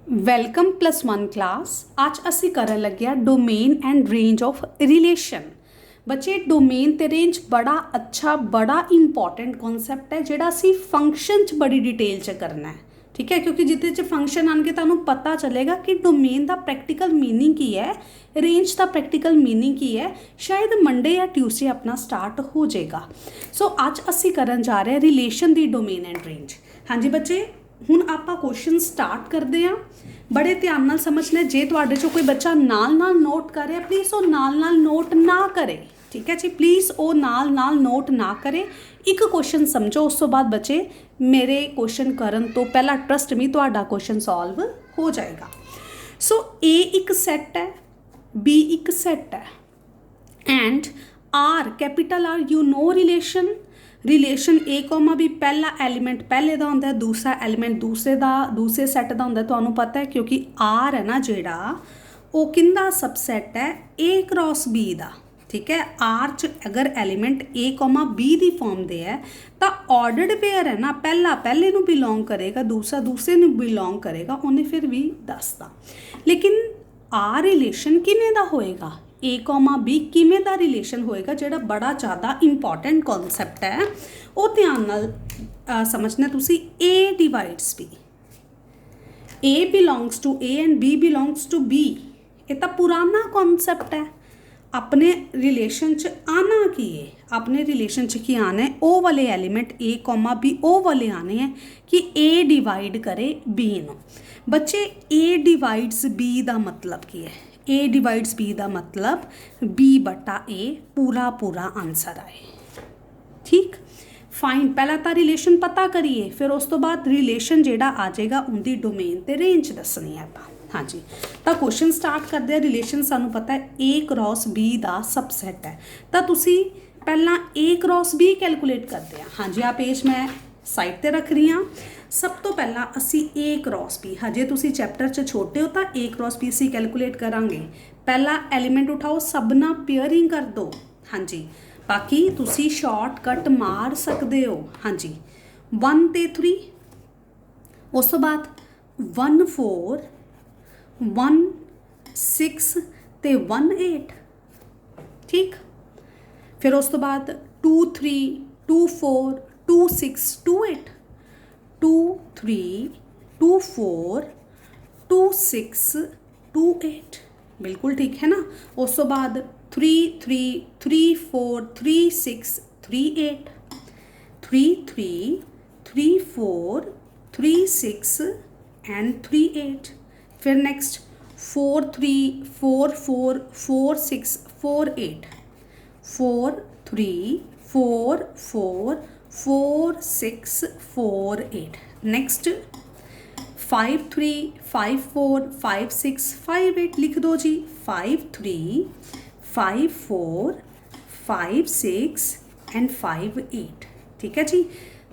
Welcome +1 class. ਅੱਜ ਅਸੀਂ ਕਰਨ ਲੱਗਿਆ domain and range of relation. ਬੱਚੇ ਡੋਮੇਨ ਤੇ ਰੇਂਜ ਬੜਾ ਅੱਛਾ ਬੜਾ ਇੰਪੋਰਟੈਂਟ ਕਨਸੈਪਟ ਹੈ ਜਿਹੜਾ ਅਸੀਂ ਫੰਕਸ਼ਨ 'ਚ ਬੜੀ ਡਿਟੇਲ 'ਚ ਕਰਨਾ ਹੈ। ਠੀਕ ਹੈ, ਕਿਉਂਕਿ ਜਿਹਦੇ 'ਚ ਫੰਕਸ਼ਨ ਆਣਗੇ ਤੁਹਾਨੂੰ ਪਤਾ ਚੱਲੇਗਾ ਕਿ ਡੋਮੇਨ ਦਾ ਪ੍ਰੈਕਟੀਕਲ ਮੀਨਿੰਗ ਕੀ ਹੈ, ਰੇਂਜ ਦਾ ਪ੍ਰੈਕਟੀਕਲ ਮੀਨਿੰਗ ਕੀ ਹੈ। ਸ਼ਾਇਦ ਮੰਡੇ ਜਾਂ ਟਿਊਸਡੇ ਆਪਣਾ ਸਟਾਰਟ ਹੋ ਜਾਏਗਾ। ਸੋ ਅੱਜ ਅਸੀਂ ਕਰਨ ਜਾ ਰਹੇ ਹਾਂ relation the domain and range. ਹਾਂਜੀ ਬੱਚੇ, ਹੁਣ ਆਪਾਂ ਕੁਐਸਚਨ ਸਟਾਰਟ ਕਰਦੇ ਹਾਂ। ਬੜੇ ਧਿਆਨ ਨਾਲ ਸਮਝਣਾ। ਜੇ ਤੁਹਾਡੇ ਚੋਂ ਕੋਈ ਬੱਚਾ ਨਾਲ ਨੋਟ ਕਰ ਰਿਹਾ, ਪਲੀਜ਼ ਉਹ ਨਾਲ ਨੋਟ ਨਾ ਕਰੇ। ਠੀਕ ਹੈ ਜੀ, ਪਲੀਜ਼ ਉਹ ਨਾਲ ਨੋਟ ਨਾ ਕਰੇ। ਇੱਕ ਕੁਐਸਚਨ ਸਮਝੋ, ਉਸ ਤੋਂ ਬਾਅਦ ਬੱਚੇ ਮੇਰੇ ਕੁਐਸਚਨ ਕਰਨ ਤੋਂ ਪਹਿਲਾਂ ਟਰਸਟ ਮੀ ਤੁਹਾਡਾ ਕੁਐਸਚਨ ਸੋਲਵ ਹੋ ਜਾਏਗਾ। ਸੋ A ਇੱਕ ਸੈੱਟ ਹੈ, B ਇੱਕ ਸੈੱਟ ਹੈ and R capital R you know relation A, B पहला एलिमेंट पहले का होंगे, दूसरा एलिमेंट दूसरे सैट का होंगे। तुहानू पता है क्योंकि R है ना जिहड़ा वो किंदा सबसैट है A क्रॉस B का। ठीक है, R च अगर एलिमेंट A, B की फॉर्म दे है तो ऑर्डर्ड पेयर है ना, पहला पहले नू बिलोंग करेगा, दूसरा दूसरे नू बिलोंग करेगा। उन्हें फिर भी दसता, लेकिन आ रिलेशन किवें दा होएगा, A, B किवें दा रिलेशन होएगा, जिहड़ा बड़ा ज़्यादा इंपॉर्टेंट कॉन्सैप्ट है। वो ध्यान नाल समझना तुसी। A divides B, A belongs to A and B belongs to B। ये तो पुराना कॉन्सैप्ट है। अपने रिलेशन च आना की है, अपने रिलेशन च की आना है, ओ वाले एलिमेंट A, B ओ वाले आने हैं कि A डिवाइड करे B नू। बच्चे A डिवाइड्स B का मतलब की है? A डिवाइड्स B का मतलब B बटा A पूरा आंसर आए। ठीक, फाइन। पहला तो रिलेशन पता करिए, फिर उस तो बाद रिलेशन जिहड़ा आ जाएगा उनकी डोमेन ते रेंज दसनी है आपां। हाँ जी, तो क्वेश्चन स्टार्ट करते हैं। रिलेशन सानू पता है A क्रॉस B का सबसैट है, तो तुसी पहला A क्रॉस B कैलकुलेट करते हैं। हाँ जी, आ पेज मैं साइड ते रख रही हाँ। सब तो पहला असी A क्रॉस B, हजे तुसी चैप्टर च छोटे हो तो A क्रॉस B असी कैलकुलेट करांगे। पहला एलिमेंट उठाओ, सबना पेयरिंग कर दो। हाँ जी, बाकी तुसी शॉर्टकट मार सकते हो। हाँ जी, 1 ते 3, उस तो बाद 1 4 1 6 ते 1 8। ठीक, फिर उस तो बाद 2 3 2 4 2 6 2 8, 2 3 2 4 2 6 2 8। बिल्कुल ठीक है ना। उस तो बाद 3 3 3 4 3 6 3 8, 3 3 3 4 3 6 एंड 3 8। फिर नेक्स्ट 4 3 4 4 4 6 4 8, 4 3 4 4 4 6 4 8। नेक्स्ट 5 3 5 4 5 6 5 8 लिख दो जी। 5 3 5 4 5 6 एंड 5 8। ठीक है जी।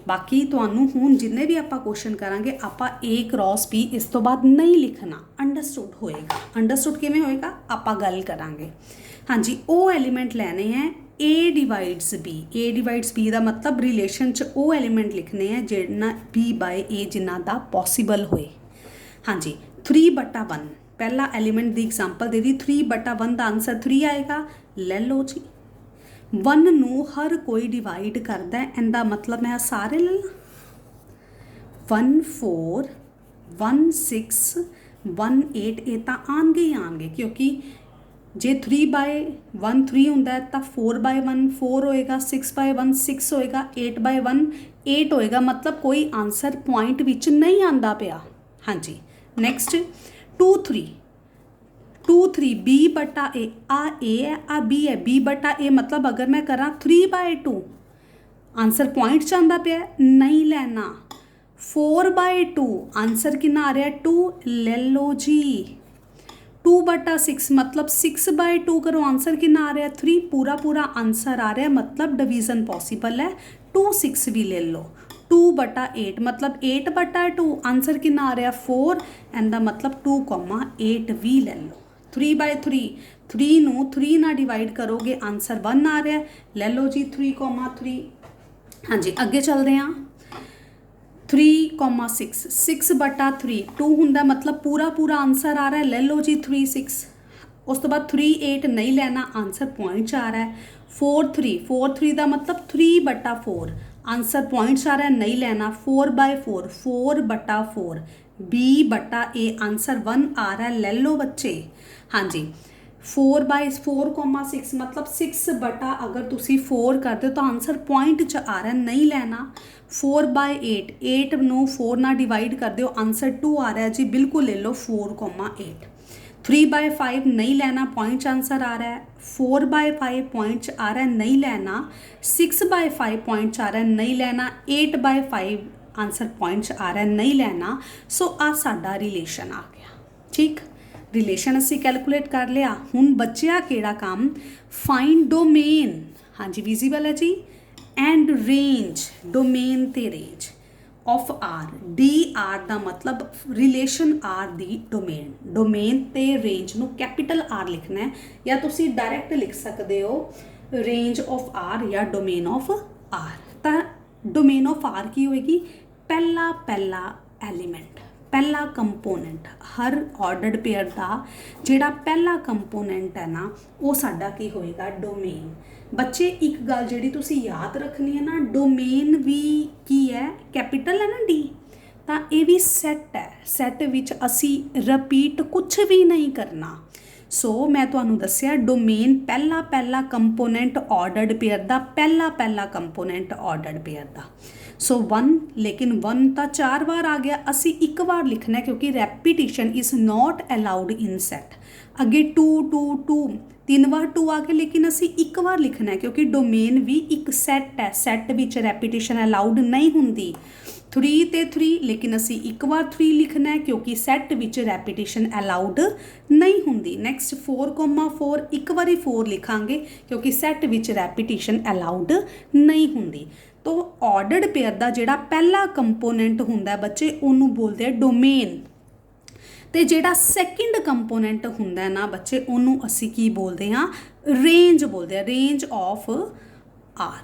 बाकी तुहानू हुण जिन्ने भी आपां क्वेश्चन करांगे आपां A क्रॉस B इस तो बाद नहीं लिखना, अंडरस्टूड होएगा। अंडरस्टूड किवें होएगा आपां गल करांगे। हाँ जी, वो एलिमेंट लेने हैं A divides B। A divides B का मतलब रिलेशन च वो एलिमेंट लिखने हैं जिन्ना B बाय A जिन्ना दा पॉसीबल होए। हाँ जी, 3 बटा 1 पहला एलिमेंट की एग्जाम्पल दे दी। 3 बटा 1 का आंसर 3 आएगा। ले लो जी। 1 नू हर कोई डिवाइड करता है, इनका मतलब मैं सारे ले ला। 1 4 1 6 1 8 ये तो आनगे ही आनगे, क्योंकि जे 3 बाय 1 3 होंदा है तो 4 बाय 1 4 होएगा, 6 बाय 1 6 होएगा, 8 बाय 1 8 होएगा। मतलब कोई आंसर पॉइंट विच नहीं आंदा पिया। हाँ जी, नेक्स्ट 2 3 2 3 B बटा A, आ A है आ B है। B बटा A मतलब अगर मैं करा 3 बाय 2 आंसर पॉइंट च आंदा पिया, नहीं लेना। 4 बाय 2 आंसर कितना आ रहा है 2, ले लो जी। 2 बटा 6 मतलब 6 बाय 2 करो, आंसर कितना आ रहा है 3, पूरा आंसर आ रहा है, मतलब डिवीजन पॉसिबल है। 2 6 भी ले लो। 2 बटा 8 मतलब 8 बटा 2 आंसर कितना आ रहा है 4, एंड दा मतलब 2 8 भी ले लो। 3 बाय 3 3 नू 3 ना डिवाइड करोगे आंसर 1 आ रहा है, ले लो जी 3 3। हाँ जी, अगे चलते हैं। 3,6 6/3 2 ਹੁੰਦਾ मतलब पूरा पूरा आंसर आ रहा है, ले लो जी 3 6। उस तो बाद 3 8 नहीं लेना, आंसर पॉइंट च आ रहा है। 4 3 का मतलब 3/4 आंसर पॉइंट च आ रहा है, नहीं लेना। 4/4 4/4 B/A आंसर 1 आ रहा है, ले लो बच्चे। हाँ जी 4/4,6 मतलब 6 अगर तुसी 4 करते हो तो आंसर पॉइंट च आ रहा है, नहीं लेना। 4/8 8 ਨੂੰ 4 ਨਾਲ डिवाइड कर दो, आंसर 2 आ रहा है जी, बिल्कुल ले लो 4,8। 3/5 नहीं लेना, पॉइंट आंसर आ रहा है। 4/5 पॉइंट आ रहा है, नहीं लेना। 6/5 पॉइंट आ रहा है, नहीं लेना। 8/5 आंसर पॉइंट आ रहा है, नहीं लेना। सो आ साडा रिलेशन आ गया। ठीक, रिलेशन असी कैलकुलेट कर लिया। हुण बचिया किहड़ा काम, फाइंड डोमेन। हाँ जी विजिबल है जी। एंड रेंज, डोमेन ते range of R. D R का मतलब रिलेशन आर दी डोमेन। डोमेन ते रेंज नू कैपिटल आर लिखना है, या तुसी डायरैक्ट लिख सकते हो रेंज ऑफ आर या डोमेन ऑफ आर। तो डोमेन ऑफ आर की होएगी, पहला पहला एलीमेंट, पहला कंपोनेंट। हर ऑर्डर्ड पेयर का जिहड़ा पहला कंपोनेंट है ना, वो साडा की होएगा डोमेन। बच्चे एक गल जिहड़ी तुसी याद रखनी है ना, डोमेन भी की है, कैपिटल है ना डी, तो ये भी सैट है। सैट विच असी रिपीट कुछ भी नहीं करना। सो मैं तुहानू दस्सिया डोमेन पहला पहला कंपोनेंट ऑर्डर्ड पेयर का, पहला पहला कंपोनेंट ऑर्डर्ड पेयर का। सो 1, लेकिन 1 तो 4 बार आ गया, असी एक बार लिखना है क्योंकि repetition is not allowed in set. अगे 2 2 2 3 बार 2 आ गया, लेकिन असी एक बार लिखना है क्योंकि डोमेन भी एक सैट है। सैट विच रैपीटिशन अलाउड नहीं होंगी। 3 ते 3, लेकिन असी एक बार 3 लिखना है क्योंकि सैट विच रैपीटिशन अलाउड नहीं होंगी। नैक्सट 4,4 एक बारी 4 लिखांगे क्योंकि सैट विच रैपीटिशन अलाउड नहीं होंगी। तो ऑर्डर्ड पेयर का जिहड़ा पहला कंपोनेंट हुंदा बच्चे, उन्होंने बोलते हैं डोमेन। तो जिहड़ा सैकेंड कंपोनेंट हुंदा ना बच्चे, उन्होंने असी की बोलते हैं, रेंज बोलते हैं, रेंज ऑफ आर।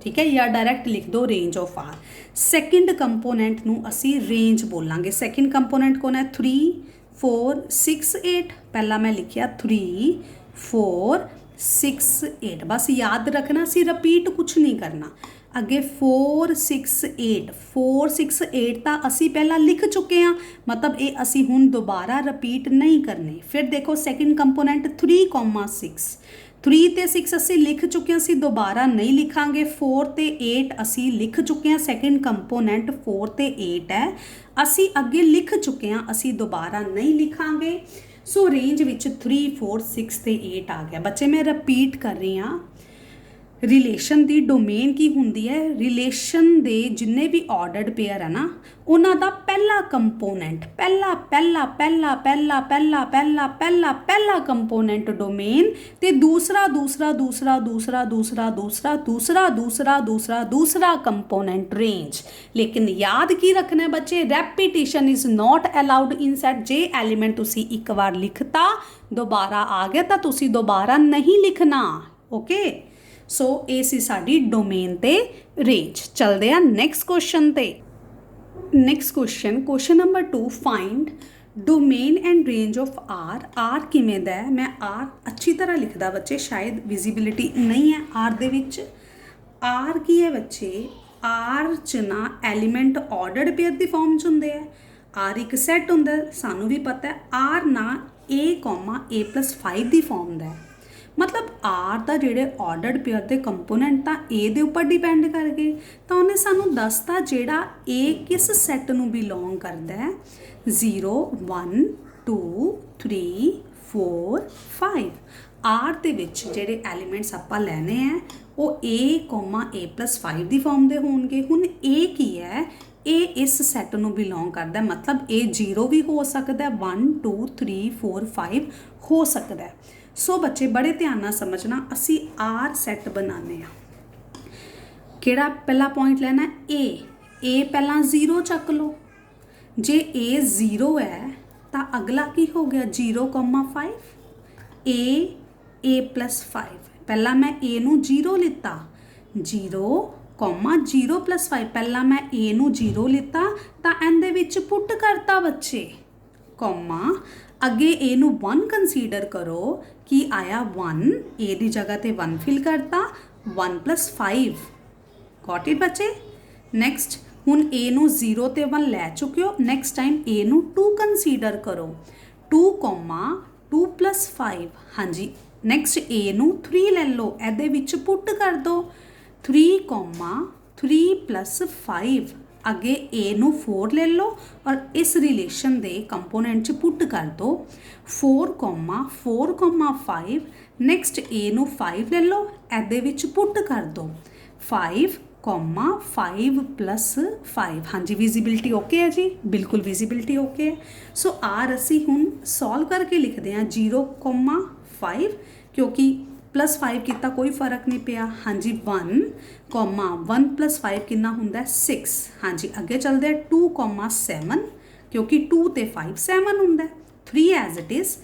ठीक है, या डायरैक्ट लिख दो range of R. Second component नू असी रेंज बोलांगे। सैकेंड कंपोनेंट कौन है, 3 4 6 8। पहला मैं लिखिया 3 4 6 8, बस याद रखना, सी रिपीट कुछ नहीं करना। अगे 4 6 8 4 6 8 तो असी पहला लिख चुके हैं, मतलब ये असी हुण दोबारा रिपीट नहीं करने। फिर देखो सैकेंड कंपोनेंट 3,6 3 ते 6 असी लिख चुके हैं, असी दोबारा नहीं लिखांगे। 4 ते 8 असी लिख चुके हैं, सैकेंड कंपोनेंट 4 ते 8 है, असी अगे लिख चुके हैं, असी दोबारा नहीं लिखांगे। सो रेंज विच 3 4 6 ते 8 आ गया। बच्चे मैं रिपीट कर रही हाँ, रिलेशन की डोमेन की होंदी है, रिलेशन दे जिन्ने भी ऑर्डर्ड पेयर है ना, उन्हां दा पहला कंपोनेंट, पहला पहला पहला पहला पहला पहला पहला पहला कंपोनेंट डोमेन, ते दूसरा दूसरा दूसरा दूसरा दूसरा दूसरा दूसरा दूसरा दूसरा दूसरा कंपोनेंट रेंज। लेकिन याद की रखना है बच्चे, repetition is not allowed in set. जे एलीमेंट तुसी एक बार लिखता, दोबारा आ गया तो तुसी दोबारा नहीं लिखना। ओके, सो ये सी साडी डोमेन ते रेंज। चलते हैं नैक्सट क्वेश्चन ते। Next question number 2, find domain and range of R. R किमें दा है, मैं आर अच्छी तरह लिखदा बच्चे, शायद विजिबिलिटी नहीं है आर दे विच। आर की है बच्चे, आर च ना एलीमेंट ऑर्डर्ड पेयर की फॉर्म च हुंदे है। आर एक सैट हुंदा, सानू भी पता है। आर ना A,A+5 की फॉर्म दा है, मतलब आर का जिहड़े ऑर्डर्ड पेयर के कंपोनेंट आ ए दे उपर डिपेंड कर गए। तो उन्हें सानू दसता जिहड़ा ए किस सैट नू बिलोंग करता है, 0 1 2 3 4 5। आर दे विच जिहड़े एलीमेंट्स आपां लैने हैं वो A,A+5 की फॉर्म दे होणगे। हुण ए की है, ए इस सैट नू बिलोंग करता है, मतलब ए 0 भी हो सकता है, 1 2 3 4 5 हो सकता है। सो बच्चे बड़े ध्यान नाल समझना, असी आर सैट बनाने हैं। किहड़ा पहला पॉइंट लेना, ए पहला 0 चक लो। जे ए 0 है तो अगला की हो गया 0,5। A+5, पहला मैं ए नू 0 लिता, 0,5 कॉमा 0+5 पहला मैं ए नू 0 लिता तो इहदे विच पुट करता बच्चे कॉमा अगे ए नू 1 कंसीडर करो कि आया 1 ए दी जगह ते 1 फिल करता 1+5 गॉट इट बच्चे। नैक्सट हुण ए नू 0 ते 1 लै चुके हो नैक्सट टाइम ए नू 2 कंसीडर करो 2 कॉमा 2+5 हाँ जी। नैक्सट ए नू 3 ले लो इहदे विच पुट कर दो 3 कॉमा 3+5 अगे ए नू 4 ले लो और इस रिलेशन दे कंपोनेंट च पुट कर दो 4 कॉमा 4,5 नैक्सट ए नू 5 ले लो इहदे विच पुट कर दो 5 कॉमा 5+5 हाँ जी। विजिबिलिटी ओके है जी बिल्कुल विजिबिलिटी ओके है। सो आर असी हुण सॉल्व करके लिखते हैं 0,5 क्योंकि +5 कितना कोई फर्क नहीं पिया हाँ जी 1 कॉमा 1+5 कितना हुंदा 6 हाँ जी। अगे चलते हैं 2,7 क्योंकि 2 ते 5 7 हुंदा 3 एज इट इज़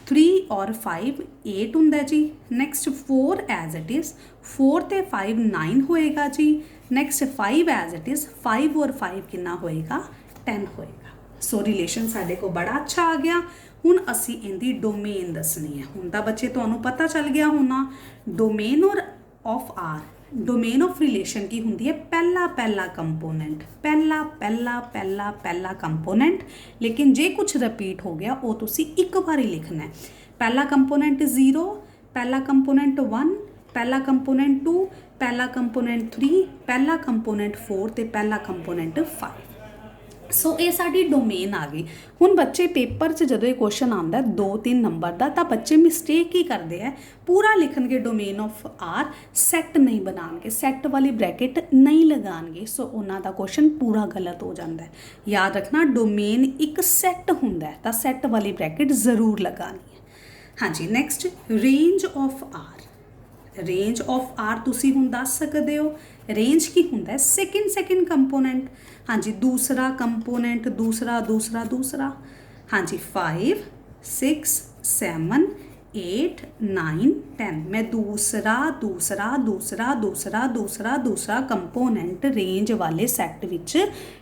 3 और 5 8 हुंदा जी। नैक्सट 4 एज इट इज़ 4 ते 5 9 होएगा जी। नैक्सट 5 एज इट इज़ 5 और 5 कितना होएगा 10 होएगा। सो रिलेशन साडे को बड़ा अच्छा आ गया। हुण असी इहदी डोमेन दसनी है। हुण तां बच्चे तुहानूं पता चल गया होना डोमेन और of R domain of relation की होंगी है पहला पहला कंपोनेंट पहला कंपोनेंट। लेकिन जे कुछ रिपीट हो गया वो तुसी एक बार ही लिखना है। पहला कंपोनेंट 0 पहला कंपोनेंट 1 पहला कंपोनेंट 2 पहला कंपोनेंट 3 पहला कंपोनेंट 4 ते पहला कंपोनेंट 5। सो ये साडी डोमेन आ गई। हुण बच्चे पेपर च जदों क्वेश्चन आता है 2-3 नंबर का तो बच्चे मिसटेक ही करते हैं पूरा लिखणगे डोमेन ऑफ आर सैट नहीं बनाएंगे सैट वाली ब्रैकेट नहीं लगाएंगे। सो उन्हों का क्वेश्चन पूरा गलत हो जाता है। याद रखना डोमेन एक सैट होंदा है तो सैट वाली ब्रैकेट जरूर लगानी है हाँ जी। Next range of R range of R तुसी हुण दस सकते हो रेंज की होंदा है सेकंड कंपोनेंट हाँ जी। दूसरा कंपोनेंट दूसरा हाँ जी 5 6 7 8 9 10 मैं दूसरा कंपोनेंट रेंज वाले सैट विच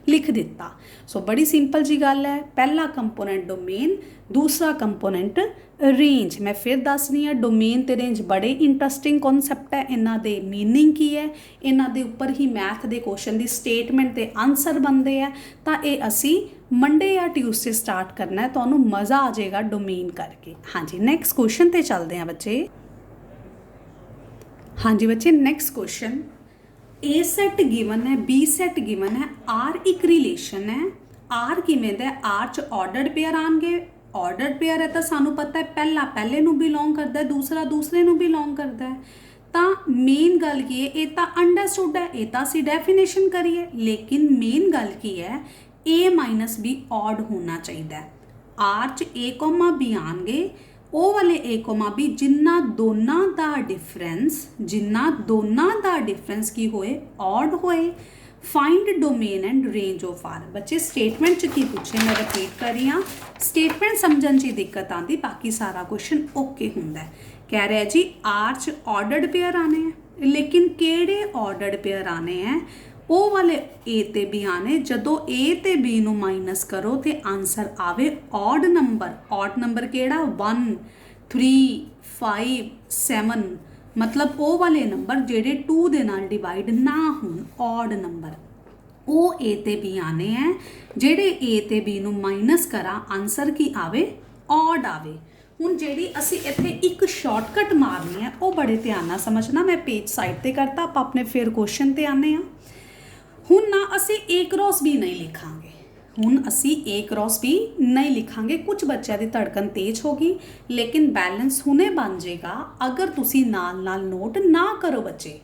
लिख दिता। सो बड़ी सिंपल जी गल है पहला कंपोनेंट डोमेन दूसरा कंपोनेंट रेंज। मैं फिर दसनी है डोमेन ते रेंज बड़े इंटरस्टिंग कॉन्सैप्ट है। इन्हां दे मीनिंग की है इन्हां दे उपर ही मैथ दे क्वेश्चन दी स्टेटमेंट ते आंसर बनते हैं तो ये असी मंडे या ट्यूसडे स्टार्ट करना है। तो मज़ा आ जाएगा डोमेन करके हाँ जी। नैक्सट क्वेश्चन ते चलते हैं बच्चे हाँ जी। बच्चे नैक्सट क्वेश्चन ए सैट गिवन है बी सैट गिवन है आर एक रिलेशन है आर किवें दा आर च ऑर्डर्ड पेयर आएंगे ऑर्डर्ड पेयर है तो सानू पता है पहला पहले नू बिलोंग करता है दूसरा दूसरे नू बिलोंग करता है। तो मेन गल की है ये तो अंडरस्टूड है ये तो असी डेफिनेशन करिए लेकिन मेन गल की है ए माइनस बी ऑड होना चाहिए। आर च ए कोमा बी आएंगे वो वाले ए कोमा बी जिन्ना दोनों का डिफरेंस की होए ऑड होए। Find domain and range of R बच्चे स्टेटमेंट की पूछे मैं रिपीट कर रही हाँ स्टेटमेंट समझन ची दिक्कत आती बाकी सारा क्वेश्चन ओके होंदा है। कह रहा है जी आर च ऑर्डर्ड पेयर आने हैं लेकिन केड़े ऑर्डर्ड पेयर आने हैं वो वाले ए ते बी आने जदों ए ते बी नू माइनस करो तो आंसर आवे ऑड नंबर केड़ा 1 3 5 7 मतलब वो वाले नंबर जेडे 2 दे नाल डिवाइड ना होण ऑड नंबर वो ए ते बी आने हैं जेडे ए ते बी नू माइनस करा आंसर की आवे ऑड आवे। हुण जेडी असी इत्थे एक शॉर्टकट मारनी है वो बड़े ध्यान नाल समझना। मैं पेज साइड ते करता आप अपने फिर क्वेश्चन ते आने आ। हुण ना असी ए क्रॉस बी नहीं लिखांगे हुण असी ए क्रॉस बी नहीं लिखांगे। कुछ बच्चों की धड़कन तेज होगी लेकिन बैलेंस हुणे बन जाएगा अगर तुसी नाल नाल नोट ना करो बच्चे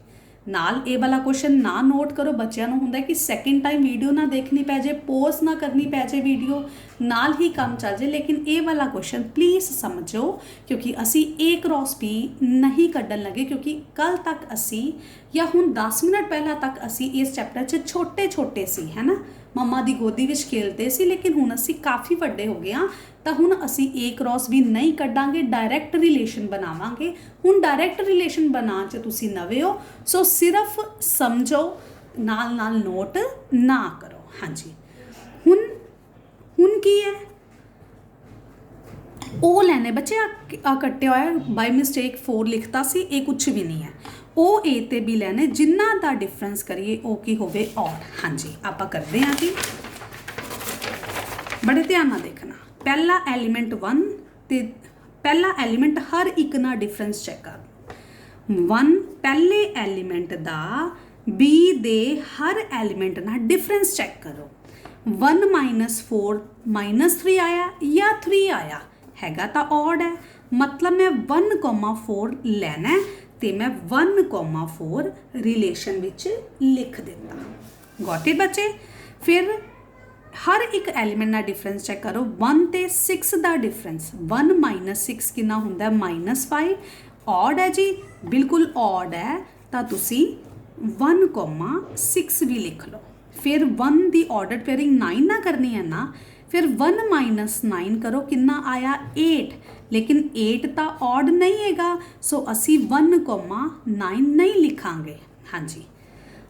नाल ए वाला क्वेश्चन ना नोट करो। बच्चों को होंदा कि सैकेंड टाइम वीडियो ना देखनी पै जाए पोज ना करनी पै जाए वीडियो नाल ही काम चल जाए। लेकिन ए वाला क्वेश्चन प्लीज़ समझो क्योंकि असी ए क्रॉस बी नहीं कड्डन लगे क्योंकि कल तक असी या हुण 10 मिनट पहला तक असी इस चैप्टर च छोटे छोटे सी है ना मम्मा दी गोदी विच खेलते सी लेकिन हुण असी काफ़ी वड्डे हो गए हाँ तो हुण असी ए क्रॉस बी नहीं कड्डांगे डायरैक्ट रिलेशन बनावांगे। हुण डायरैक्ट रिलेशन बना च तुसी नवे हो सो सिर्फ समझो नाल नाल नोट ना करो। हाँ जी, हुन की है ओ लैने बच्चे आ कट्टिया होया बाय मिसटेक 4 लिखता सी, ये कुछ भी नहीं है। ओ ए ते बी लैने जिन्ना दा डिफरेंस करिए ओ की होवे ऑड। हाँ जी, आप करते हैं जी, बड़े ध्यान नाल देखना। पहला एलीमेंट 1 ते पहला एलीमेंट हर एक ना डिफरेंस चेक कर। 1 पहले एलीमेंट दा बी दे हर एलीमेंट ना डिफरेंस चेक करो। 1 -4 -3 आया या 3 आया हैगा तो ऑड है, मतलब मैं 1,4 लैना है तो मैं 1,4 रिलेशन विच लिख देता। गॉट इट बच्चे। फिर हर एक एलीमेंट ना डिफरेंस चेक करो। 1 ते 6 का डिफरेंस, 1 - 6 कितना होंदा है -5, ऑड है जी, बिल्कुल ऑड है, तो तुसी 1,6 भी लिख लो। फिर 1 की ऑर्डर पेयरिंग 9 ना करनी है ना, फिर 1 - 9 करो, कितना आया 8, लेकिन 8 तो ऑड नहीं हैगा, सो असी 1,9 नहीं लिखांगे। हाँ जी,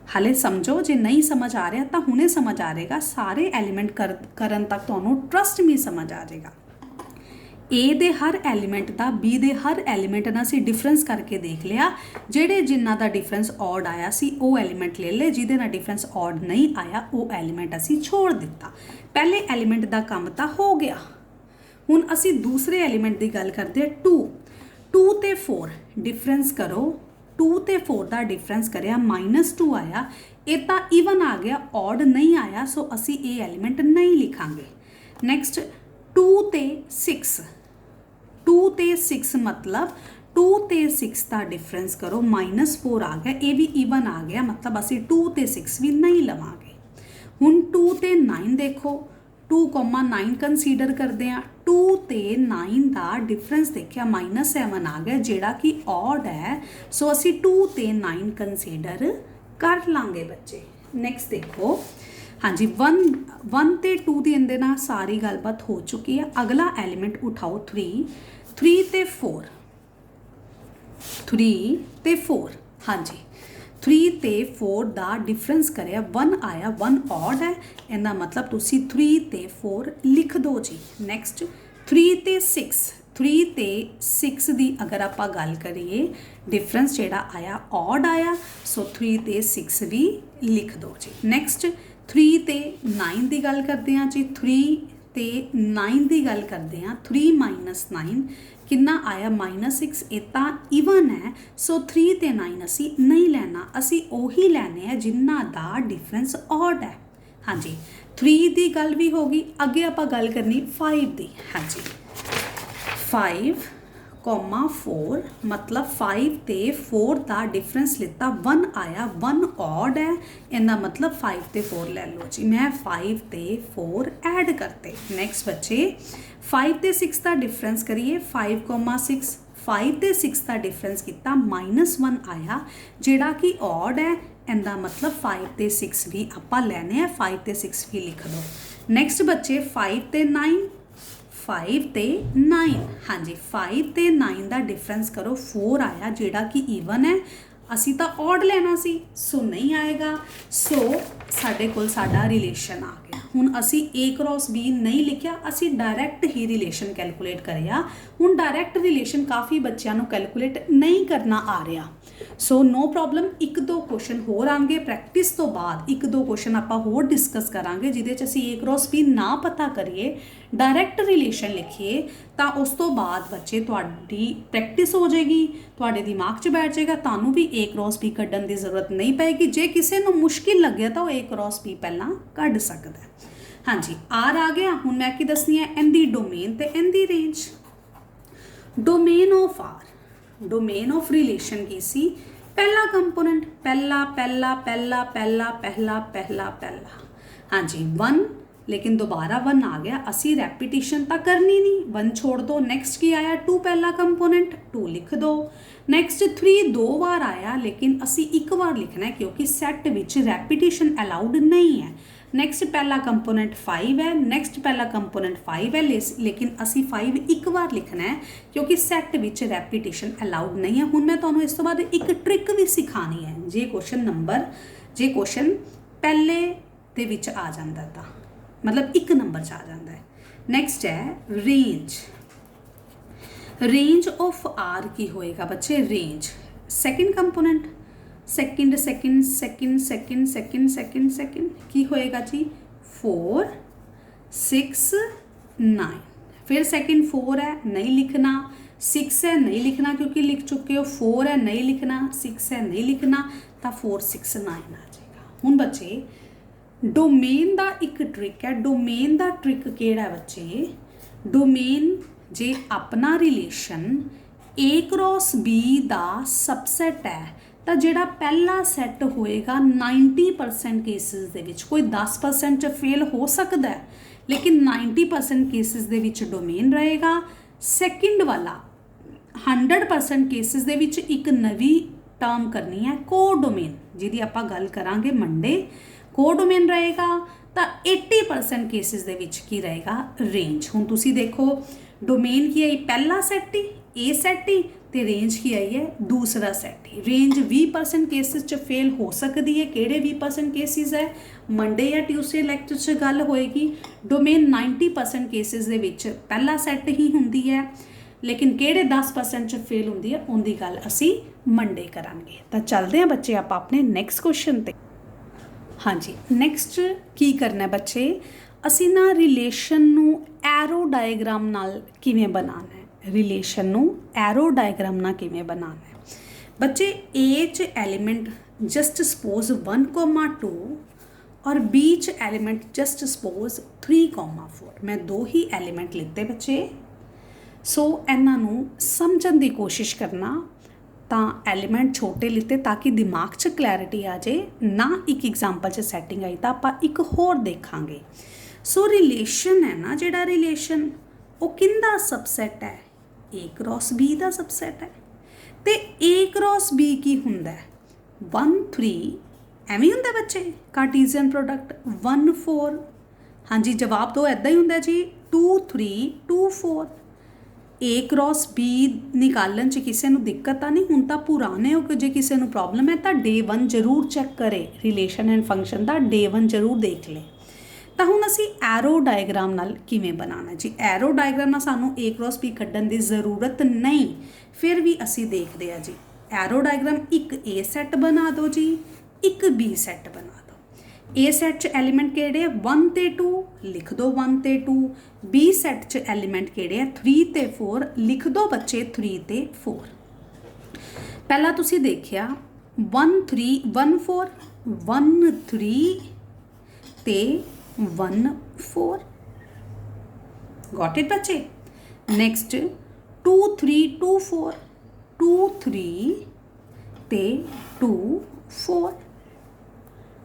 हाले समझो, जे नहीं समझ आ रहा तो हुणे समझ आ जाएगा, सारे एलीमेंट करन तक तुहानू ट्रस्ट में समझ आ जाएगा। ए दे हर एलीमेंट का बी दे हर एलीमेंट ना असी डिफरेंस करके देख लिया, जेडे जिन्ना दा डिफरेंस ऑड आया सी वो एलीमेंट ले ले, जिहदे ना डिफरेंस ऑड नहीं आया वो एलीमेंट असी छोड़ दिता। पहले एलीमेंट का काम तो हो गया। हुण असी दूसरे एलीमेंट की गल करते हैं। 2 ते 4 डिफरेंस करो, 2 ते 4 का डिफरेंस करिया -2 आया, ये तो ईवन आ गया, ऑड नहीं आया, सो असी ये एलीमेंट नहीं लिखांगे। नेक्स्ट 2 ते 6, 2 ते 6 मतलब 2 ते 6 का डिफरेंस करो, -4 आ गया, ये भी ईवन आ गया, मतलब असी 2 ते 6 भी नहीं लवांगे। हुण 2 ते 9 देखो, 2,9 कंसीडर करते हैं। 2 ते 9 का डिफरेंस देखिया -7 आ गया, जेड़ा कि ऑड है, सो असी 2 ते 9 कंसीडर कर लांगे बच्चे। नेक्स्ट देखो, हाँ जी, 1 ते 2 की इंदे नाल सारी गलबात हो चुकी है। अगला एलीमेंट उठाओ 3 ते 4, 3 ते 4, हाँ जी, 3 ते 4 का डिफरेंस करिया 1 आया, 1 ऑड है, इहदा मतलब तुसी 3 ते 4 लिख दो जी। नेक्स्ट 3 ते 6, 3 ते 6 की अगर आप गल करिए डिफरेंस जेड़ा आया ऑड आया, सो 3 ते 6 भी लिख दो जी। नेक्स्ट 3 ते 9 की गल करते हैं जी, 3 ते 9 की गल करते हैं। 3 - 9 कितना आया -6, इतना ईवन है, सो 3 ते 9 असी नहीं लेना, असी ओही लैने हैं जिन्ना दा डिफरेंस ऑड है। हाँ जी, 3 की गल भी होगी। अगे आप गल करनी 5 की। हाँ जी, 5,4 मतलब 5 ते 4 का डिफरेंस लिता, 1 आया, 1 ऑड है, इनका मतलब 5 ते 4 ले लो जी। मैं 5 ते 4 ऐड करते। नेक्स्ट बच्चे 5 ते 6 का डिफरेंस करिए, 5,6, 5 ते 6 का डिफरेंस किया -1 आया, जेड़ा कि ऑड है, इनका मतलब 5 ते 6 भी आप लैने हैं, 5 ते 6 भी लिख दो। नेक्स्ट बच्चे 5 ते 9, 5 ते 9, हाँ जी, 5 ते 9 का डिफरेंस करो, 4 आया, जेड़ा कि ईवन है, असी तो ऑड लेना सी, सो नहीं आएगा, सो साडे कोल साडा रिलेशन आ गया। हुण असी A क्रॉस B नहीं लिखिया, असी डायरैक्ट ही रिलेशन कैलकुलेट करिया। हुण डायरैक्ट रिलेशन काफ़ी बच्चों को कैलकुलेट नहीं करना आ रहा, सो नो प्रॉब्लम, 1-2 क्वेश्चन होर आएंगे प्रैक्टिस तो बाद, 1-2 क्वेश्चन आप होर डिस्कस करांगे जिहदे च असी A क्रॉस B ना पता करिए, डायरैक्ट रिलेशन लिखिए, तो उस तो बाद बच्चे तुहाडी प्रैक्टिस हो जाएगी, तुहाडे दिमाग 'च बैठ जाएगा, तुहानू भी A क्रॉस B कड्ढण की जरूरत नहीं पेगी। जे किसी नूं मुश्किल लगे तो A क्रॉस B पहला कढ़ सकता है। हाँ जी, आर आ गया। हुण मैं की दसनी है, इहदी डोमेन ते इहदी range. Domain of R, domain of relation की सी, पहला कंपोनेंट, पहला पहला पहला पहला पहला पहला पहला, हाँ जी 1, लेकिन दोबारा 1 आ गया, असी रैपीटिशन तो करनी नहीं, 1 छोड़ दो। नेक्स्ट की आया 2, पहला कंपोनेंट 2 लिख दो। नेक्स्ट 3 2 बार आया, लेकिन असी 1 बार लिखना है क्योंकि सैट विच रैपीटिशन अलाउड नहीं है। नेक्स्ट पहला कंपोनेंट 5 है, नेक्स्ट पहला कंपोनेंट 5 है, लेकिन असी 5 1 बार लिखना है क्योंकि सैट विच रैपीटिशन अलाउड नहीं है। हुण मैं तुहानूं इस तो बाद एक ट्रिक भी सिखानी है, जे क्वेश्चन नंबर जे क्वेश्चन पहले दे विच आ जांदा तां, मतलब 1 नंबर च आ जांदा है। नैक्सट है रेंज। रेंज ऑफ आर की होएगा बच्चे, range second component, second second second second second second second की होएगा जी 4 6 9। फिर सेकंड 4 है नहीं लिखना, 6 है नहीं लिखना क्योंकि लिख चुके हो, 4 है नहीं लिखना, 6 है नहीं लिखना, तो 4 6 9 आ जाएगा। हुण बच्चे डोमेन का एक ट्रिक है, डोमेन का ट्रिक केड़ा बच्चे, डोमेन जे अपना रिलेशन A क्रॉस B का सबसैट है तो जिहड़ा पहला सैट होएगा 90% केसिस दे विच, कोई 10% च फेल हो सकता है लेकिन 90% केसिस दे विच डोमेन रहेगा। सैकेंड वाला 100% केसिस दे विच एक नवी टर्म करनी है को डोमेन, जिहदी आपां गल करांगे मंडे, को डोमेन रहेगा। तो 80% केसिस दे विच की रहेगा रेंज। हुण तुसी देखो डोमेन की आई पहला सैट ही ए सैट ही, तो रेंज की आई है दूसरा सैट ही। रेंज 20% केसिस च फेल हो सकती है, किहड़े 20% केसिस है मंडे या ट्यूसडे लैक्चर च गल होएगी। डोमेन 90% केसिस दे विच पहला सैट ही हुंदी है, लेकिन किहड़े 10% च फेल हुंदी है उनकी गल असी मंडे करांगे। तो चलते हैं बच्चे आप अपने नैक्सट क्वेश्चन ते। हाँ जी, नैक्सट की करना बच्चे, असी ना रिलेशन नू एरो डायग्राम नाल किवें बनाना है, रिलेशन नू एरो डायग्राम नाल किवें बनाना है बच्चे। ए च एलीमेंट जस्ट सपोज 1,2 और बी च एलीमेंट जस्ट सपोज 3,4। मैं 2 ही एलीमेंट लिते बच्चे, सो इन्हां नू समझण दी कोशिश करना। ਤਾਂ ਐਲੀਮੈਂਟ ਛੋਟੇ ਲਿੱਤੇ ਤਾਂ ਕਿ ਦਿਮਾਗ 'ਚ ਕਲੈਰਿਟੀ ਆ ਜੇ, ਨਾ ਇੱਕ ਐਗਜ਼ਾਮਪਲ 'ਚ ਸੈਟਿੰਗ ਆਈ ਤਾਂ ਆਪਾਂ ਇੱਕ ਹੋਰ ਦੇਖਾਂਗੇ। ਸੋ ਰਿਲੇਸ਼ਨ ਹੈ ਨਾ, ਜਿਹੜਾ ਰਿਲੇਸ਼ਨ ਉਹ ਕਿੰਦਾ ਸਬਸੈਟ ਹੈ, A cross B the subset ਹੈ। ਤੇ A क्रॉस B ਕੀ ਹੁੰਦਾ, 1 3 ਐਵੇਂ ਹੁੰਦਾ ਬੱਚੇ, ਕਾਰਟੀਜ਼ੀਅਨ ਪ੍ਰੋਡਕਟ 1 4। ਹਾਂਜੀ ਜਵਾਬ ਦੋ ਇੱਦਾਂ ਹੀ ਹੁੰਦਾ ਜੀ 2 3 2 4। A क्रॉस B निकालन च किसी को दिक्कत तो नहीं, हूँ तो पुराने हो कि जो किसी को प्रॉब्लम है तो डे 1 जरूर चैक करे, रिलेशन एंड फंक्शन का डे 1 जरूर देख ले। तो हुण असी एरो डायग्राम नाल किवें बनाना जी, एरो डायग्राम नाल सानू A क्रॉस B कड्ढण की जरूरत नहीं, फिर भी असी देखते हैं जी। एरो डायग्राम एक A सैट बना दो जी, एक B सैट बना दो। ए सैट च एलीमेंट किहड़े 1 ते 2 लिख दो 1 ते 2। बी सैट च एलीमेंट किहड़े 3 ते 4 लिख दो बच्चे 3 ते 4। पहला तुसी देखिया 1 3 1 4 1 3 ते 1 4। गॉट इट बच्चे। नैक्सट 2 3 2 4 2 3 ते 2 4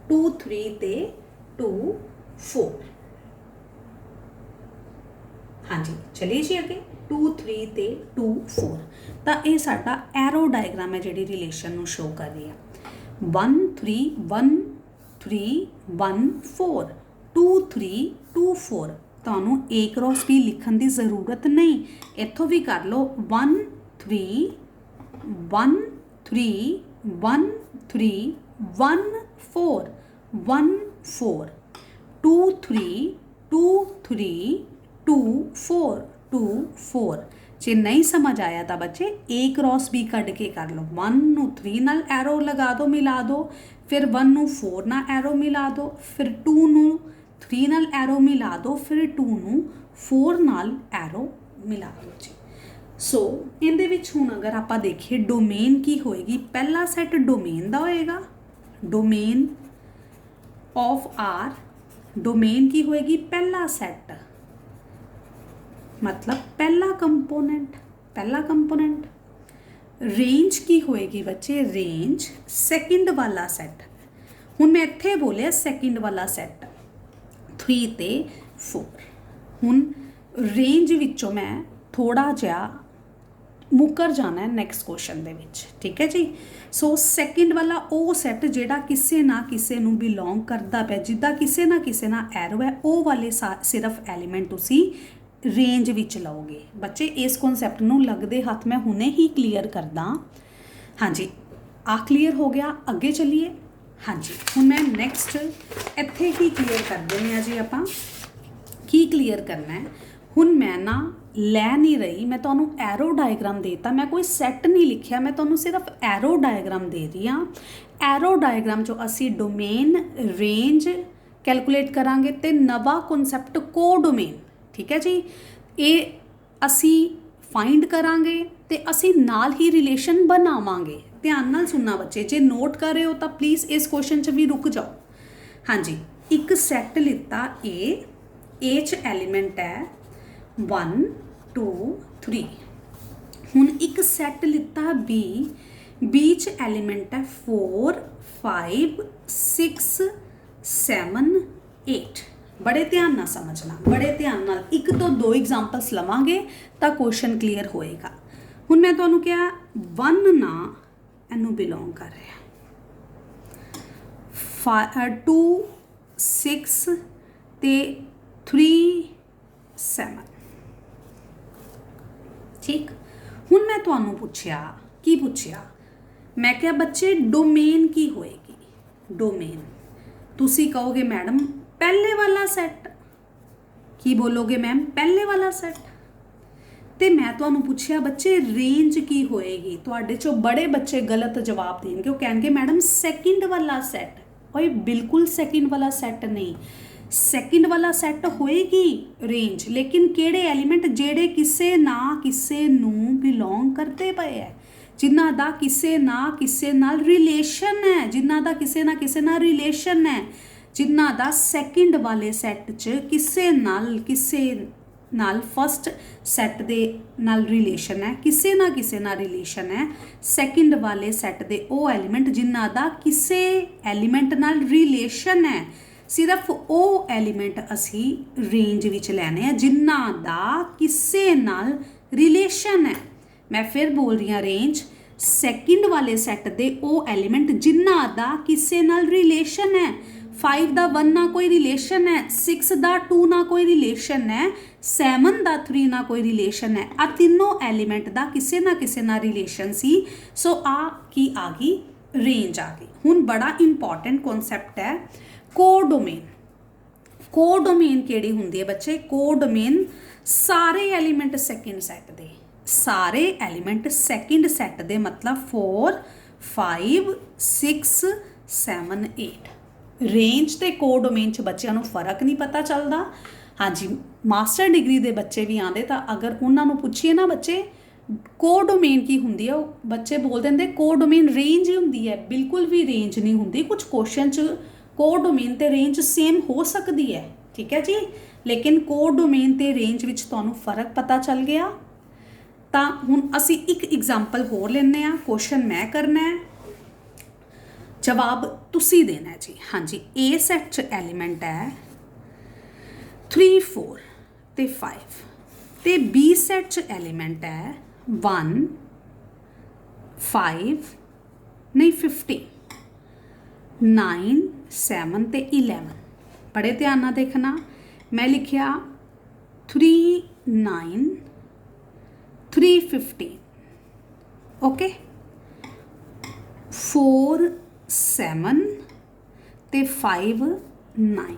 2 3 ते 2 4। हाँ जी चलिए जी अगे 2 3 ते 2 4। तो ये साडा एरो डायग्राम है जिहड़ी रिलेशन नूं शो कर रही है। 1 3 1 3 1 4 2 3 2 4। तुहानूं A क्रॉस B लिखण की जरूरत नहीं, इत्थों भी कर लो 1 3 1 3 1 3 1 4 1 4 2 3 2 3 2 4 2 4। जे नहीं समझ आया तो बच्चे A क्रॉस B कढ़ के कर लो। 1 नूं 3 नाल एरो लगा दो, मिला दो, फिर 1 नूं 4 नाल एरो मिला दो, फिर 2 नूं 3 नाल एरो मिला दो, फिर 2 नूं 4 नाल एरो मिला दो जी। सो इहदे विच हुण अगर आपां देखिए डोमेन की होएगी, पहला सैट डोमेन दा होएगा, डोमेन ऑफ आर, डोमेन की होएगी पहला सैट, मतलब पहला कंपोनेंट, पहला कंपोनेंट। रेंज की होएगी बच्चे, रेंज सेकंड वाला सैट। हुण मैं इत्थे बोलिया सेकंड वाला सैट 3 ते 4। हुण रेंज विचों मैं थोड़ा जिहा मुकर जाना है नैक्सट क्वेश्चन दे विच, ठीक है जी। सो सैकेंड वाला वो सैट जिहड़ा किसी ना किसी नूं बिलोंग करता पिया, जिद्दां किसी ना किसी ना एरो है, वो वाले सिर्फ एलीमेंट तुसी रेंज विच लओगे बच्चे। इस कॉन्सैप्ट नूं लगदे हथ मैं हुणे ही क्लीयर करदा। हाँ जी आ क्लीयर हो गया। अगे चलिए हाँ जी, हुण मैं नैक्सट इत्थे की क्लीयर कर देने आ जी। आपां की क्लीयर करना है हुण मैं ना लै नहीं रही, मैं तुहानूं एरो डायग्राम देता, मैं कोई सैट नहीं लिखिया, मैं तुहानूं सिर्फ एरो डायग्राम दे रही हाँ। एरो डायग्राम चो असी डोमेन रेंज कैलकुलेट करांगे ते नवा कॉन्सैप्ट को डोमेन, ठीक है जी, ये असी फाइंड करांगे ते असी नाल ही रिलेशन बनावांगे। ध्यान नाल सुनना बच्चे, जे नोट कर रहे हो तो प्लीज़ इस क्वेश्चन च भी रुक जाओ। हाँ जी, एक सैट लिता ए च एलीमेंट है 1 2 3। हुण एक सैट लिता बी च एलीमेंट है 4 5 6 7 8। बड़े ध्यान नाल समझना, बड़े ध्यान नाल, एक तो दो एग्जाम्पल्स लवांगे तो क्वेश्चन क्लीयर होएगा। हुण मैं तुहानूं क्या 1 ना इनू बिलोंग कर रहा, 2 6 ते 3 7, ठीक। हुण मैं तुहानूं पुछया की पुछया, मैं क्या बच्चे डोमेन की होएगी, डोमेन तुसी कहोगे मैडम पहले वाला सैट, की बोलोगे मैम पहले वाला सैट, तो मैं तुहानूं पुछया बच्चे रेंज की होएगी, तुहाडे चो बड़े बच्चे गलत जवाब देंगे, वो कहेंगे मैडम सैकेंड वाला सैट। ओए बिल्कुल सैकेंड वाला सैट नहीं, सैकेंड वाला सैट होएगी रेंज, लेकिन केड़े एलीमेंट जेड़े किसे ना किसे नूं बिलोंग करते पे है, जिन्हां दा किसे नाल रिलेशन है, जिन्हां दा किसे ना रिलेशन है, जिन्हां दा सैकेंड वाले सैट च किसे नाल फस्ट सैट दे नाल रिलेशन है, किसे ना रिलेशन है। सैकेंड वाले सैट दे ओ एलीमेंट जिन्हां दा किसे एलीमेंट नाल रिलेशन है, सिर्फ ओ एलीमेंट असी रेंज विच लैने हैं जिन्हां दा किसे नाल रिलेशन है। मैं फिर बोल रही हाँ, रेंज सैकेंड वाले सैट दे ओ एलीमेंट जिन्हां दा किसे नाल रिलेशन है। 5 ਦਾ 1 ਨਾਲ ਕੋਈ ਰਿਲੇਸ਼ਨ ਹੈ, 6 ਦਾ 2 ਨਾਲ ਕੋਈ ਰਿਲੇਸ਼ਨ ਹੈ, 7 ਦਾ 3 ਨਾਲ ਕੋਈ ਰਿਲੇਸ਼ਨ ਹੈ। ਆ ਤਿੰਨੋਂ ਐਲੀਮੈਂਟ ਦਾ ਕਿਸੇ ਨਾਲ ਰਿਲੇਸ਼ਨ ਸੀ, ਸੋ ਆ ਕੀ ਆ ਗਈ, ਰੇਂਜ ਆ ਗਈ। ਹੁਣ ਬੜਾ ਇੰਪੋਰਟੈਂਟ ਕਨਸੈਪਟ ਹੈ ਕੋਡੋਮੇਨ। ਕੋਡੋਮੇਨ ਕਿਹੜੀ ਹੁੰਦੀ ਹੈ ਬੱਚੇ, ਕੋਡੋਮੇਨ ਸਾਰੇ ਐਲੀਮੈਂਟ ਸੈਕਿੰਡ ਸੈਟ ਦੇ, ਸਾਰੇ ਐਲੀਮੈਂਟ ਸੈਕਿੰਡ ਸੈਟ ਦੇ, ਮਤਲਬ 4 5 6 7 8। रेंज ते कोडोमेन च बच्चों को फर्क नहीं पता चलता। हाँ जी, मास्टर डिग्री के बच्चे भी आते, तो अगर उन्होंने पूछिए ना बच्चे कोडोमेन की होंगी है, बच्चे बोल देंगे कोडोमेन रेंज ही होंगी है, बिल्कुल भी रेंज नहीं होंगी। कुछ क्वेश्चन च कोडोमेन ते रेंज सेम हो सकती है, ठीक है जी, लेकिन कोडोमेन ते रेंज विच तुहानूं फर्क पता चल गया। तो हुण असी एक एग्जाम्पल होर लैने आ, क्वेश्चन मैं करना है, जवाब तुसी देना है जी। हाँ जी, ए सैट च एलीमेंट है 3 4 ते 5, ते बी सैट च एलीमेंट है 1 5 नहीं 50 9 7 ते 11। बड़े ध्यान नाल देखना, मैं लिखिया 3 9 3 15, ओके, 4 7 ते 5 9।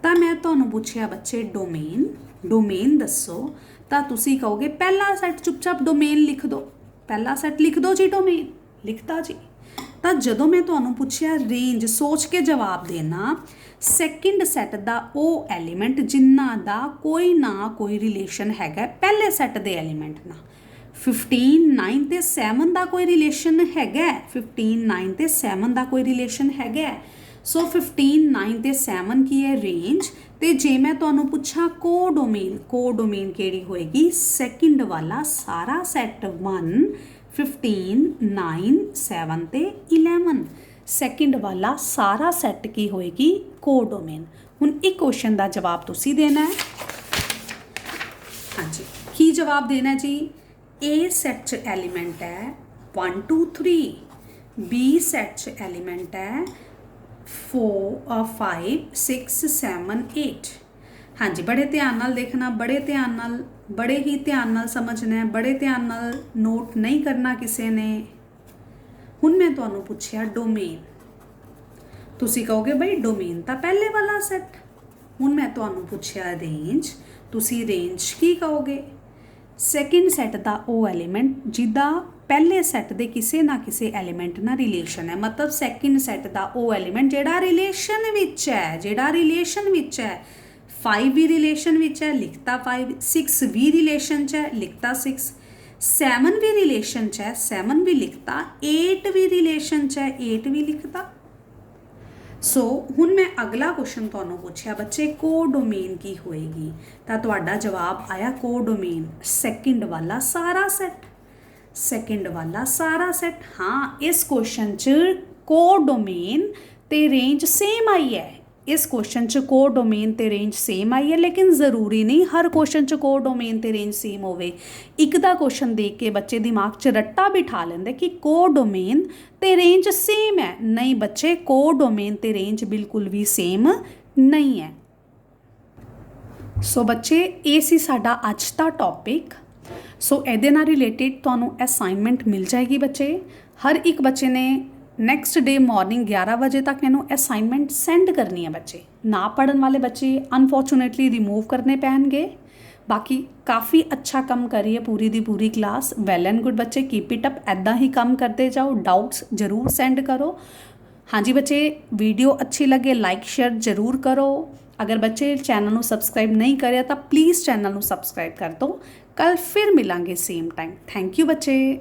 तो मैं तुहानूं पुछया बच्चे डोमेन दसो, तो तुसी कहोगे पहला सैट, चुपचाप डोमेन लिख दो, पहला सैट लिख दो जी, डोमेन लिखता जी। तो जदों मैं तुहानूं पुछया रेंज, सोच के जवाब देना, सैकेंड सैट दा ओ एलीमेंट जिन्हां दा कोई ना कोई रिलेशन हैगा पहले सैट दे एलीमेंट नाल। 15 9 ते 7 का कोई रिलेशन हैगा, 15 9 ते 7 का कोई रिलेशन हैगा, सो 15 9 ते 7 की है रेंज। तो जे मैं तुहानूं पुछां कोडोमेन केड़ी होएगी, सैकेंड वाला सारा सैट 1 15 9 7 ते 11, सैकेंड वाला सारा सैट की होएगी कोडोमेन। हुण एक क्वेश्चन का जवाब तुसी देना है। हाँ जी, की जवाब देना जी, ए सैट च एलीमेंट है 1 2 3, बी सैट च एलीमेंट है 4 5 6 7 8। हाँ जी, बड़े ध्यान नाल देखना, बड़े ही ध्यान नाल समझना है, बड़े ध्यान नाल नोट नहीं करना किसी ने। हुण मैं तुहानूं पुछया डोमेन, ਤੁਸੀਂ ਕਹੋਗੇ ਬਈ ਡੋਮੇਨ ਤਾਂ ਪਹਿਲੇ ਵਾਲਾ ਸੈੱਟ। ਹੁਣ ਮੈਂ ਤੁਹਾਨੂੰ ਪੁੱਛਿਆ ਰੇਂਜ, ਤੁਸੀਂ ਰੇਂਜ ਕੀ ਕਹੋਗੇ? ਸੈਕਿੰਡ ਸੈੱਟ ਦਾ ਉਹ ਐਲੀਮੈਂਟ ਜਿਹਦਾ ਪਹਿਲੇ ਸੈੱਟ ਦੇ ਕਿਸੇ ਨਾ ਕਿਸੇ ਐਲੀਮੈਂਟ ਨਾਲ ਰਿਲੇਸ਼ਨ ਹੈ, ਮਤਲਬ ਸੈਕਿੰਡ ਸੈੱਟ ਦਾ ਉਹ ਐਲੀਮੈਂਟ ਜਿਹੜਾ ਰਿਲੇਸ਼ਨ ਵਿੱਚ ਹੈ, ਜਿਹੜਾ ਰਿਲੇਸ਼ਨ ਵਿੱਚ ਹੈ। 5 ਵੀ ਰਿਲੇਸ਼ਨ ਵਿੱਚ ਹੈ, ਲਿਖਤਾ 5। 6 ਵੀ ਰਿਲੇਸ਼ਨ 'ਚ ਹੈ, ਲਿਖਤਾ 6। 7 ਵੀ ਰਿਲੇਸ਼ਨ 'ਚ ਹੈ, 7 ਵੀ ਲਿਖਤਾ। 8 ਵੀ ਰਿਲੇਸ਼ਨ 'ਚ ਹੈ, 8 ਵੀ ਲਿਖਤਾ। ਸੋ ਹੁਣ ਮੈਂ ਅਗਲਾ ਕੁਐਸਚਨ ਤੁਹਾਨੂੰ ਪੁੱਛਿਆ ਬੱਚੇ ਕੋਡੋਮੇਨ ਕੀ ਹੋਏਗੀ, ਤਾਂ ਤੁਹਾਡਾ ਜਵਾਬ ਆਇਆ ਕੋਡੋਮੇਨ ਸੈਕਿੰਡ ਵਾਲਾ ਸਾਰਾ ਸੈੱਟ। ਸੈਕਿੰਡ ਵਾਲਾ ਸਾਰਾ ਸੈੱਟ। ਹਾਂ, ਇਸ ਕੁਐਸਚਨ 'ਚ ਕੋਡੋਮੇਨ ਤੇ ਰੇਂਜ ਸੇਮ ਆਈ ਹੈ। ਇਸ ਕੁਐਸਚਨ 'ਚ ਕੋਡੋਮੇਨ ਤੇ ਰੇਂਜ ਸੇਮ ਆਈ ਹੈ, ਲੇਕਿਨ ਜ਼ਰੂਰੀ ਨਹੀਂ ਹਰ ਕੁਐਸਚਨ 'ਚ ਕੋਡੋਮੇਨ ਤੇ ਰੇਂਜ ਸੇਮ ਹੋਵੇ। ਇੱਕ ਦਾ ਕੁਐਸਚਨ ਦੇਖ ਕੇ ਬੱਚੇ ਦਿਮਾਗ 'ਚ ਰੱਟਾ ਬਿਠਾ ਲੈਂਦੇ ਕਿ ਕੋਡੋਮੇਨ ਤੇ ਰੇਂਜ ਸੇਮ ਹੈ। ਨਹੀਂ ਬੱਚੇ, ਕੋਡੋਮੇਨ ਤੇ ਰੇਂਜ ਬਿਲਕੁਲ ਵੀ ਸੇਮ ਨਹੀਂ ਹੈ। ਸੋ ਬੱਚੇ, ਇਹ ਸੀ ਸਾਡਾ ਅੱਜ ਦਾ ਟੌਪਿਕ। ਸੋ ਇਹਦੇ ਨਾਲ ਰਿਲੇਟਿਡ ਤੁਹਾਨੂੰ ਅਸਾਈਨਮੈਂਟ ਮਿਲ ਜਾਏਗੀ ਬੱਚੇ। ਹਰ ਇੱਕ ਬੱਚੇ ਨੇ ਨੈਕਸਟ ਡੇ ਮੋਰਨਿੰਗ 11 ਵਜੇ ਤੱਕ ਇਹਨੂੰ ਅਸਾਈਨਮੈਂਟ ਸੈਂਡ ਕਰਨੀ ਹੈ ਬੱਚੇ। ਨਾ ਪੜ੍ਹਨ ਵਾਲੇ ਬੱਚੇ ਅਨਫੋਰਚੂਨੇਟਲੀ ਰਿਮੂਵ ਕਰਨੇ ਪੈਣਗੇ। ਬਾਕੀ ਕਾਫੀ ਅੱਛਾ ਕੰਮ ਕਰੀ ਹੈ ਪੂਰੀ ਦੀ ਪੂਰੀ ਕਲਾਸ। ਵੈਲ ਐਂਡ ਗੁੱਡ ਬੱਚੇ, ਕੀਪ ਇਟ ਅਪ। ਐਦਾਂ ਹੀ ਕੰਮ ਕਰਦੇ ਜਾਓ। ਡਾਊਟਸ ਜ਼ਰੂਰ ਸੈਂਡ ਕਰੋ। ਹਾਂਜੀ ਬੱਚੇ, ਵੀਡੀਓ ਅੱਛੀ ਲੱਗੇ ਲਾਈਕ ਸ਼ੇਅਰ ਜ਼ਰੂਰ ਕਰੋ। ਅਗਰ ਬੱਚੇ ਚੈਨਲ ਨੂੰ ਸਬਸਕ੍ਰਾਈਬ ਨਹੀਂ ਕਰਿਆ ਤਾਂ ਪਲੀਜ਼ ਚੈਨਲ ਨੂੰ ਸਬਸਕ੍ਰਾਈਬ ਕਰ ਦਿਓ। ਕੱਲ ਫਿਰ ਮਿਲਾਂਗੇ ਸੇਮ ਟਾਈਮ। ਥੈਂਕ ਯੂ ਬੱਚੇ।